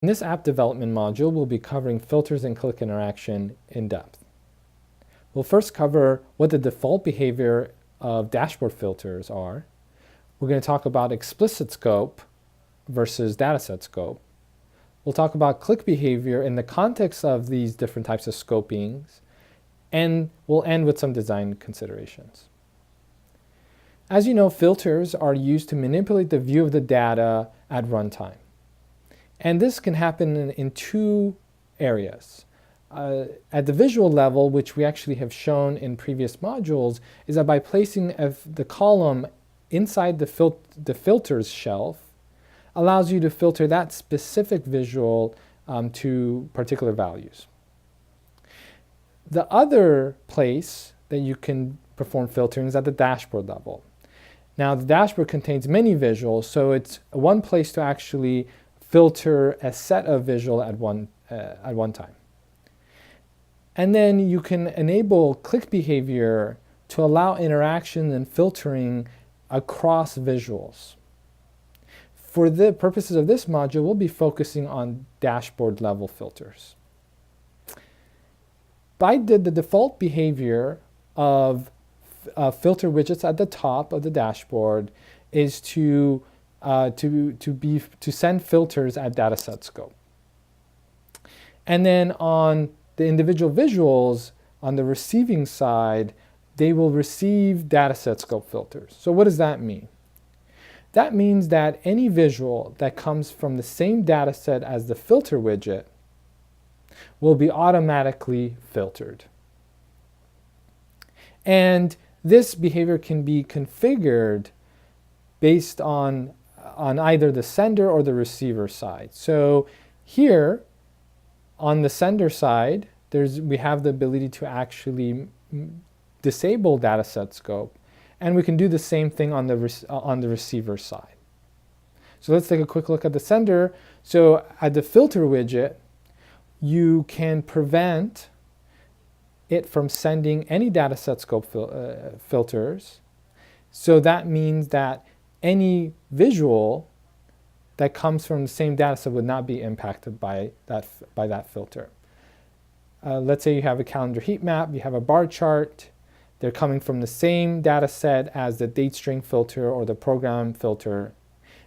In this app development module, we'll be covering filters and click interaction in depth. We'll first cover what the default behavior of dashboard filters are. We're going to talk about explicit scope versus dataset scope. We'll talk about click behavior in the context of these different types of scopings, and we'll end with some design considerations. As you know, filters are used to manipulate the view of the data at runtime. And this can happen in two areas. At the visual level, which we actually have shown in previous modules, is that by placing the column inside the filters shelf, allows you to filter that specific visual to particular values. The other place that you can perform filtering is at the dashboard level. Now, the dashboard contains many visuals, so it's one place to actually filter a set of visual at one time. And then you can enable click behavior to allow interaction and filtering across visuals. For the purposes of this module, we'll be focusing on dashboard level filters. By the default behavior of filter widgets at the top of the dashboard is to send filters at dataset scope. And then on the individual visuals on the receiving side, they will receive dataset scope filters. So what does that mean? That means that any visual that comes from the same dataset as the filter widget will be automatically filtered. And this behavior can be configured based on either the sender or the receiver side. So here, on the sender side, we have the ability to actually disable dataset scope, and we can do the same thing on the receiver side. So let's take a quick look at the sender. So at the filter widget, you can prevent it from sending any dataset scope filters. So that means that any visual that comes from the same dataset would not be impacted by that filter. Let's say you have a calendar heat map, you have a bar chart, they're coming from the same dataset as the date string filter or the program filter.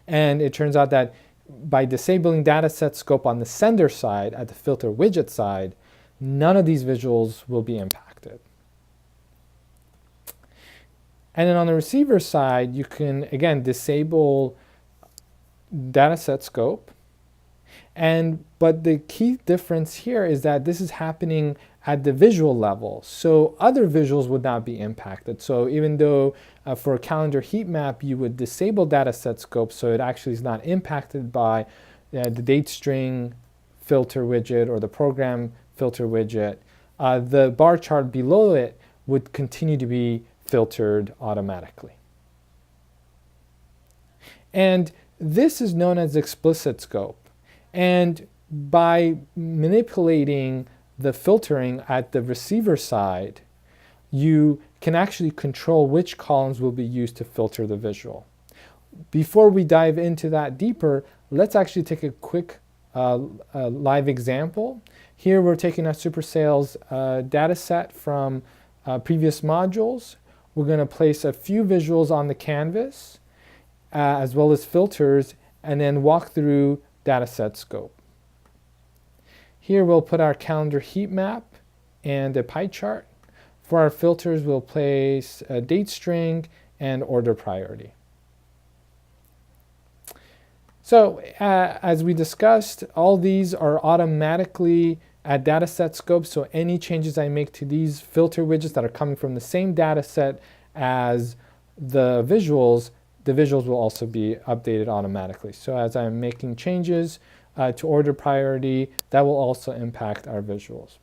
And it turns out that by disabling dataset scope on the sender side, at the filter widget side, none of these visuals will be impacted. And then on the receiver side, you can, again, disable dataset scope. But the key difference here is that this is happening at the visual level. So other visuals would not be impacted. So even though for a calendar heat map, you would disable dataset scope, so it actually is not impacted by the date string filter widget or the program filter widget, the bar chart below it would continue to be filtered automatically. And this is known as explicit scope. And by manipulating the filtering at the receiver side, you can actually control which columns will be used to filter the visual. Before we dive into that deeper, let's actually take a quick live example. Here we're taking a super sales data set from previous modules. We're going to place a few visuals on the canvas as well as filters, and then walk through dataset scope. Here we'll put our calendar heat map and a pie chart. For our filters, we'll place a date string and order priority. So as we discussed, all these are automatically at dataset scope, so any changes I make to these filter widgets that are coming from the same dataset as the visuals will also be updated automatically. So as I'm making changes to order priority, that will also impact our visuals.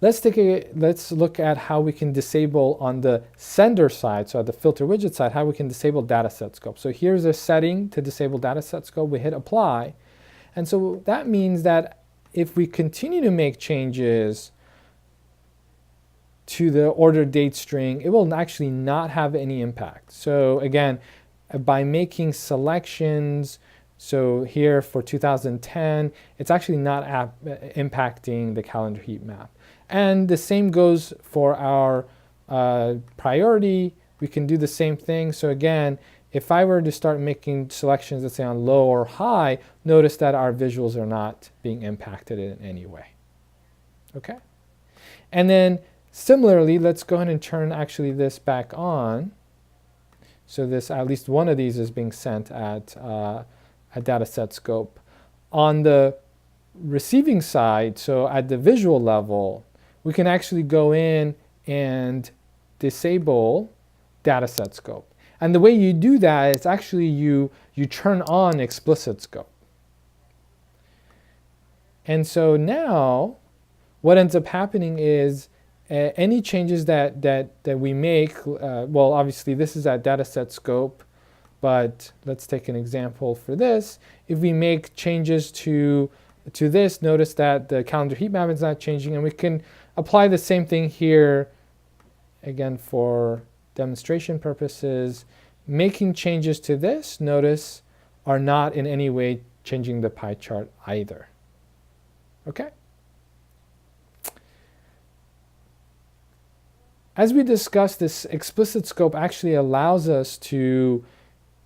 Let's look at how we can disable on the sender side, so at the filter widget side, how we can disable dataset scope. So here's a setting to disable dataset scope. We hit apply. And so that means that if we continue to make changes to the order date string, it will actually not have any impact. So again, by making selections So here for 2010, it's actually not impacting the calendar heat map. And the same goes for our priority. We can do the same thing. So again, if I were to start making selections, let's say on low or high, notice that our visuals are not being impacted in any way. Okay? And then similarly, let's go ahead and turn actually this back on. So this, at least one of these is being sent at dataset scope. On the receiving side, so at the visual level, we can actually go in and disable dataset scope. And the way you do that is actually you turn on explicit scope. And so now what ends up happening is any changes that we make, well, obviously this is at dataset scope, but let's take an example for this. If we make changes to this, notice that the calendar heat map is not changing, and we can apply the same thing here, again, for demonstration purposes. Making changes to this, notice, are not in any way changing the pie chart either. Okay? As we discussed, this explicit scope actually allows us to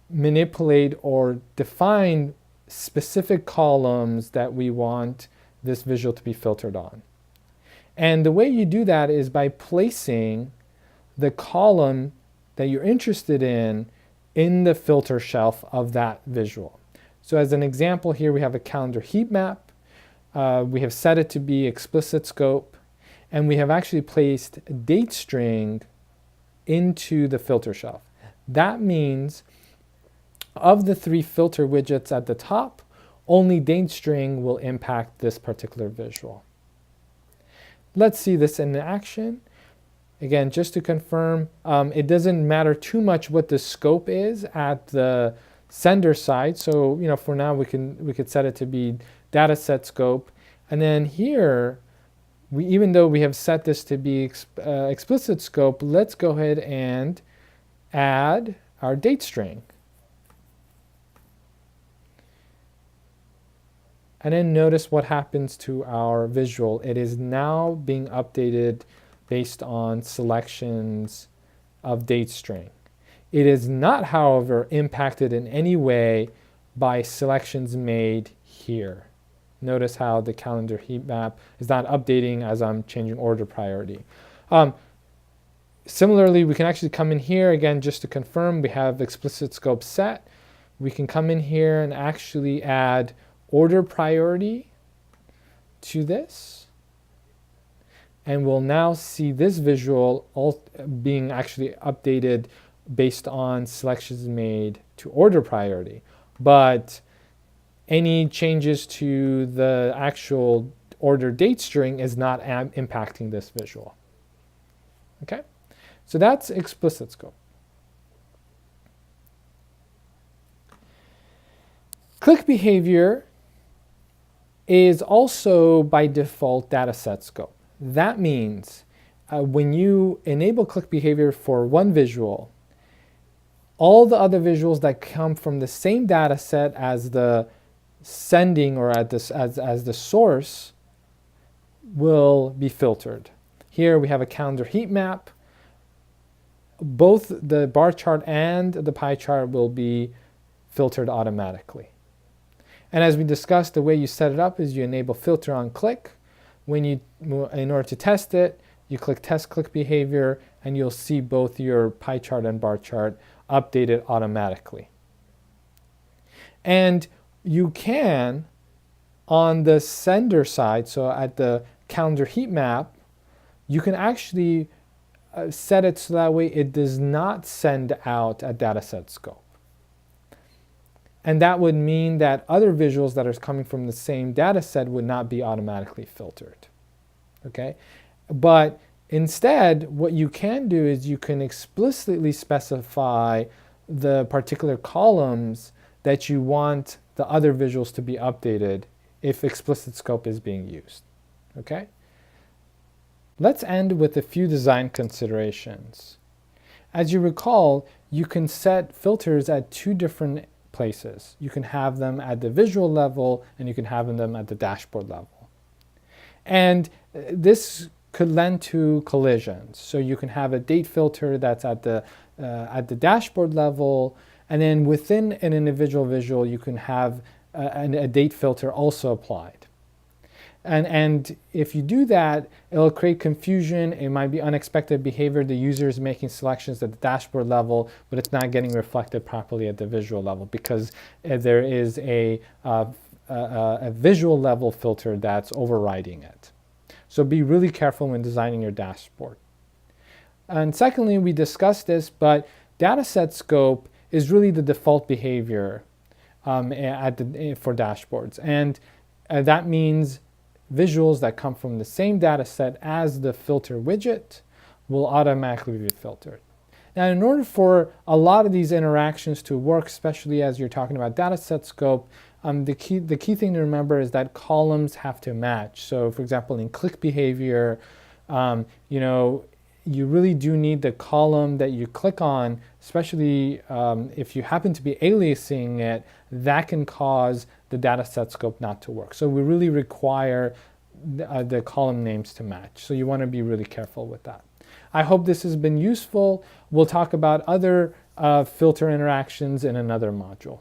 manipulate or define specific columns that we want this visual to be filtered on. And the way you do that is by placing the column that you're interested in the filter shelf of that visual. So as an example here, we have a calendar heat map. We have set it to be explicit scope, and we have actually placed date string into the filter shelf. That means of the 3 filter widgets at the top, only date string will impact this particular visual. Let's see this in action. Again, just to confirm, it doesn't matter too much what the scope is at the sender side. So, for now we could set it to be dataset scope. And then here, even though we have set this to be explicit scope, let's go ahead and add our date string. And then notice what happens to our visual. It is now being updated based on selections of date string. It is not, however, impacted in any way by selections made here. Notice how the calendar heat map is not updating as I'm changing order priority. Similarly, we can actually come in here, again, just to confirm, we have explicit scope set. We can come in here and actually add order priority to this. And we'll now see this visual all being actually updated based on selections made to order priority. But any changes to the actual order date string is not impacting this visual. Okay? So that's explicit scope. Click behavior is also by default dataset scope. That means when you enable click behavior for one visual, all the other visuals that come from the same data set as the sending or as the source will be filtered. Here we have a calendar heat map. Both the bar chart and the pie chart will be filtered automatically. And as we discussed, the way you set it up is you enable filter on click. In order to test it, you click test click behavior, and you'll see both your pie chart and bar chart updated automatically. And you can, on the sender side, so at the calendar heat map, you can actually set it so that way it does not send out a dataset scope. And that would mean that other visuals that are coming from the same data set would not be automatically filtered. Okay? But instead, what you can do is you can explicitly specify the particular columns that you want the other visuals to be updated if explicit scope is being used. Okay? Let's end with a few design considerations. As you recall, you can set filters at 2 different places. You can have them at the visual level, and you can have them at the dashboard level. And this could lend to collisions. So you can have a date filter that's at the dashboard level, and then within an individual visual, you can have a date filter also applied. And if you do that, it'll create confusion. It might be unexpected behavior. The user is making selections at the dashboard level, but it's not getting reflected properly at the visual level because there is a visual level filter that's overriding it. So be really careful when designing your dashboard. And secondly, we discussed this, but dataset scope is really the default behavior for dashboards. And that means visuals that come from the same data set as the filter widget will automatically be filtered. Now, in order for a lot of these interactions to work, especially as you're talking about data set scope, the key thing to remember is that columns have to match. So, for example, in click behavior, you really do need the column that you click on, especially if you happen to be aliasing it, that can cause the data set scope not to work. So we really require the column names to match. So you want to be really careful with that. I hope this has been useful. We'll talk about other filter interactions in another module.